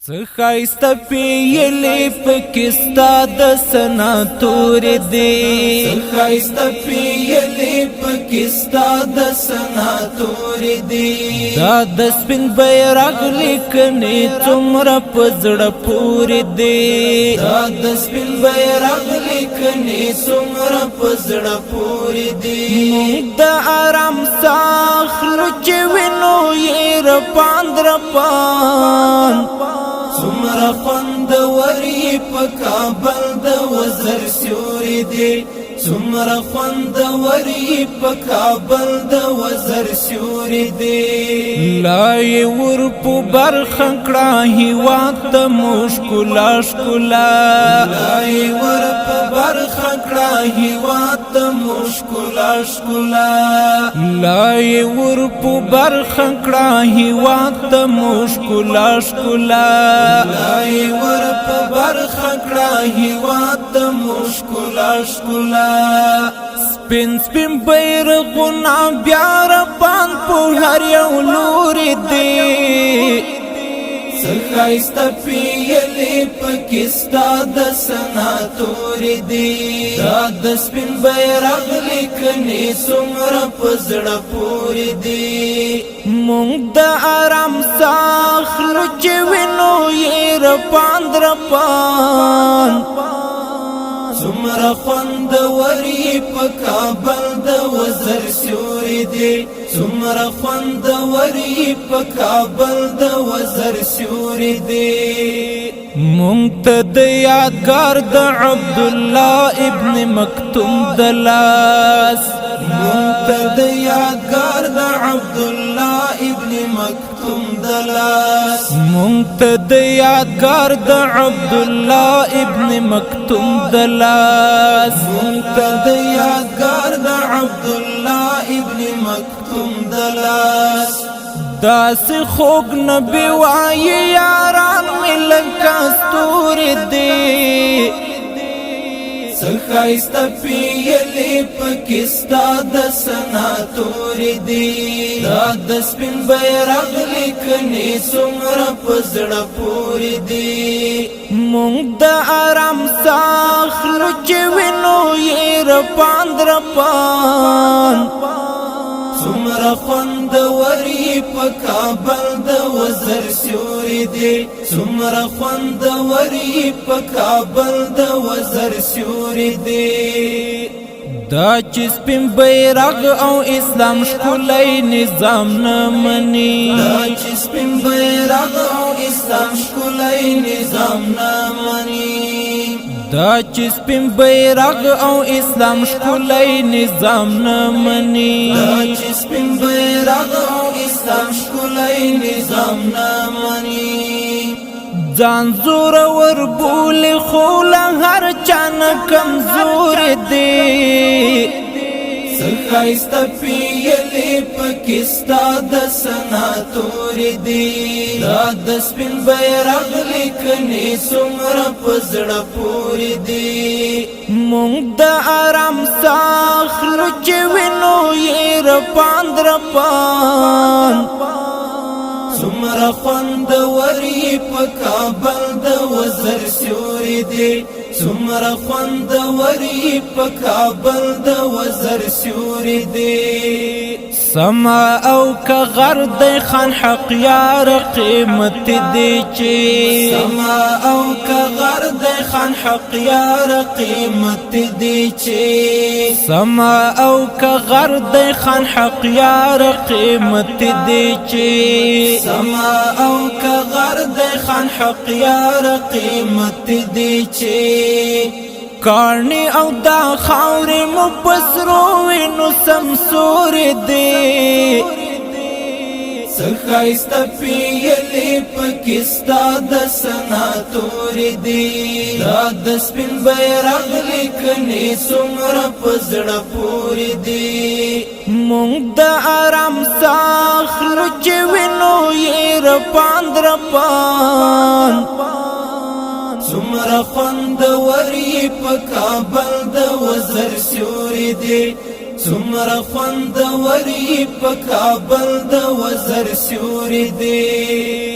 څخایست پیلی پکستا د سناتور دی څخایست پیلی پکستا د سناتور دی دا د سپین بیرغ لیکنې څومره پزړه پورې دی دا د سپین بیرغ لیکنې څومره پزړه پورې دی موږ د آرام ساخلو چې وینو یې رپان سمرا خوند وری په کابل د وزر سیوري دی سمرا خوند وری په کابل د وزر سیوري دی لای ور په برخکړه هیواد د مشکلا شکلا لای ور په برخکړه هیواد د مشکلا شکلا لای ور په برخکړه هیواد د مشکلا شکلا لای ور په برخکړه هیواد د مشکلا شکلا سپین سپین بیرغونه بیا رپان په هر یو لوري دی څخایست پیلی پکستا د سناتور دی دا د سپین بیرغ لیکنې څومره پزړه پورې دی موږ د آرام ساخلو چې وینو یې رپان سمرا خوند وری په کابل د وزر سیوري دی سمرا خوند وری په کابل د وزر سیوري دی مونږ ته د یادګار د عبد الله ابن مکتوم د لاس مونږ ته د یادګار د عبد الله ابن مکتوم د لاس مونږ ته د یادګار د عبد الله ابن مکتوم د لاس مونږ ته د یادګار د عبد الله ابن مکتوم د لاس داس خوږ نبی وای یاران ملک استور دی څخایست پیلی پکستا د سناتور دی دا د سپین بیرغ لیکنې څومره پزړه پورې دی موږ د آرام ساخلو چې وینو یې رپان سمرا خوند وری په کابل د وزر سیوري دی سمرا خوند وری په کابل د وزر سیوري دی دا چې سپین بیرغ او اسلام ښکلی نظام نه مني دا چې سپین بیرغ او اسلام ښکلی نظام نه مني دا چې سپین بیرغ او اسلام ښکلی نظام نه مني دا چې سپین بیرغ او اسلام ښکلی نظام نه مني ځان زور ور بولي خو له هر چا نه کمزور دی څخایست پیلی پکستا د سناتور دی دا د سپین بیرغ لیکنې څومره پزړه پورې دی موږ د آرام ساخلو چې وینو یې رپان سمرا خوند وری په کابل د وزر سیوري دی سمرا خوند وری په کابل د وزر سیوري دی سما او که غر د خان حق یار قیمت دی چې سما او که غر د خان حق یار قیمت دی چې سما او که غر د خان حق یار قیمت دی چې سما او که غر د خان حق یار قیمت دی چې کارنی او دا خاورې مو پسرو وینو سمسور دی څخایست پیلی پکستا د سناتور دی دا د سپین بیرغ لیکنې څومره پزړه پورې دی موږ د آرام ساخلو چې وینو یې رپان سمرا خوند وری په کابل د وزر سیوري دی سمرا خوند وری په کابل د وزر سیوري دی